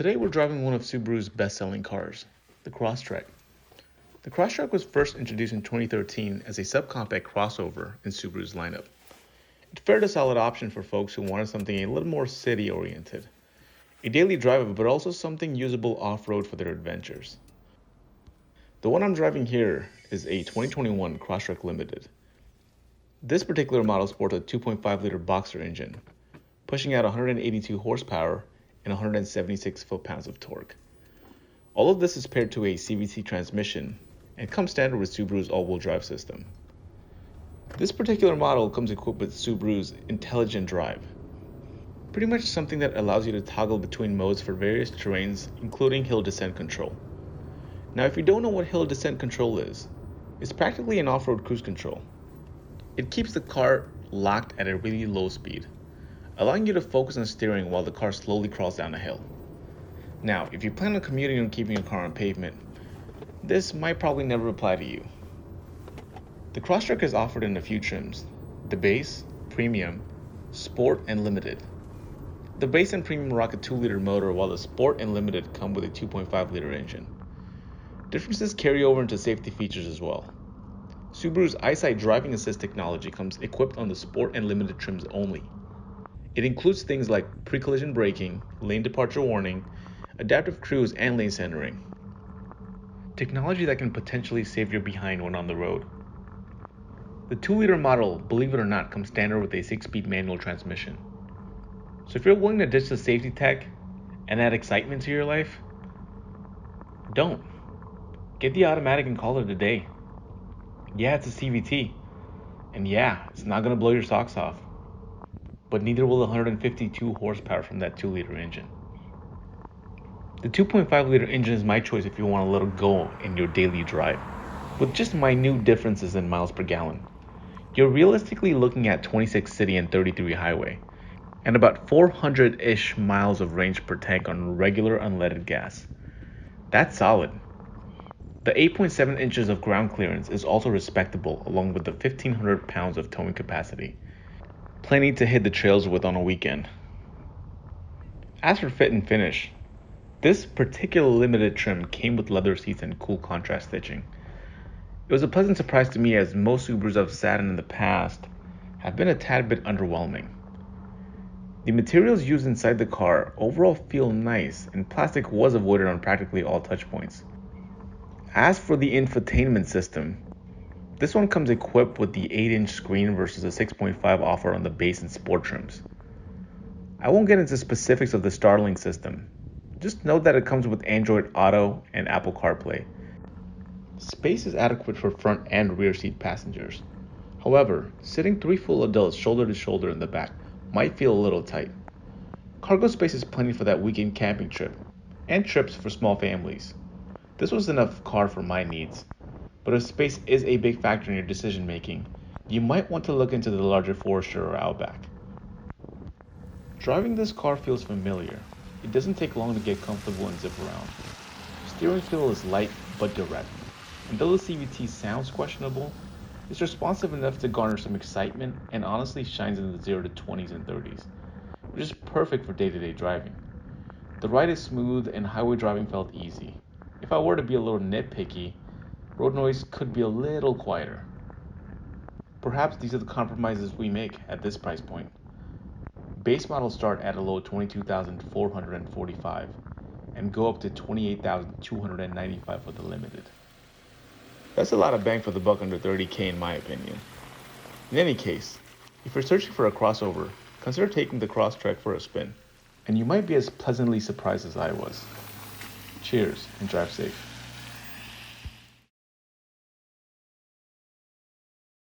Today we're driving one of Subaru's best-selling cars, the Crosstrek. The Crosstrek was first introduced in 2013 as a subcompact crossover in Subaru's lineup. It fared a solid option for folks who wanted something a little more city-oriented, a daily driver but also something usable off-road for their adventures. The one I'm driving here is a 2021 Crosstrek Limited. This particular model sports a 2.5-liter boxer engine, pushing out 182 horsepower and 176 foot-pounds of torque. All of this is paired to a CVT transmission and comes standard with Subaru's all-wheel drive system. This particular model comes equipped with Subaru's Intelligent Drive, pretty much something that allows you to toggle between modes for various terrains, including hill descent control. Now, if you don't know what hill descent control is, it's practically an off-road cruise control. It keeps the car locked at a really low speed, allowing you to focus on steering while the car slowly crawls down a hill. Now, if you plan on commuting and keeping your car on pavement, this might probably never apply to you. The Crosstrek is offered in a few trims: the base, premium, sport, and limited. The base and premium rock a 2-liter motor, while the sport and limited come with a 2.5-liter engine. Differences carry over into safety features as well. Subaru's EyeSight driving assist technology comes equipped on the sport and limited trims only. It includes things like pre-collision braking, lane departure warning, adaptive cruise, and lane centering. Technology that can potentially save your behind when on the road. The 2-liter model, believe it or not, comes standard with a 6-speed manual transmission. So if you're willing to ditch the safety tech and add excitement to your life, don't. Get the automatic and call it a day. Yeah, it's a CVT. And yeah, it's not going to blow your socks off. But neither will the 152 horsepower from that 2-liter engine. The 2.5-liter engine is my choice if you want to let it go in your daily drive. With just minute differences in miles per gallon, you're realistically looking at 26 city and 33 highway, and about 400-ish miles of range per tank on regular unleaded gas. That's solid. The 8.7 inches of ground clearance is also respectable, along with the 1,500 pounds of towing capacity. Plenty to hit the trails with on a weekend. As for fit and finish, this particular limited trim came with leather seats and cool contrast stitching. It was a pleasant surprise to me, as most Subarus I've sat in the past have been a tad bit underwhelming. The materials used inside the car overall feel nice, and plastic was avoided on practically all touch points. As for the infotainment system, this one comes equipped with the 8-inch screen versus a 6.5 offer on the base and sport trims. I won't get into specifics of the Starlink system. Just note that it comes with Android Auto and Apple CarPlay. Space is adequate for front and rear seat passengers. However, sitting 3 full adults shoulder to shoulder in the back might feel a little tight. Cargo space is plenty for that weekend camping trip, and trips for small families. This was enough car for my needs, but if space is a big factor in your decision making, you might want to look into the larger Forester or Outback. Driving this car feels familiar. It doesn't take long to get comfortable and zip around. Steering feel is light but direct, and though the CVT sounds questionable, it's responsive enough to garner some excitement and honestly shines in the 0 to 20s and 30s, which is perfect for day-to-day driving. The ride is smooth and highway driving felt easy. If I were to be a little nitpicky, road noise could be a little quieter. Perhaps these are the compromises we make at this price point. Base models start at a low $22,445 and go up to $28,295 for the limited. That's a lot of bang for the buck under $30K in my opinion. In any case, if you're searching for a crossover, consider taking the Crosstrek for a spin, and you might be as pleasantly surprised as I was. Cheers and drive safe.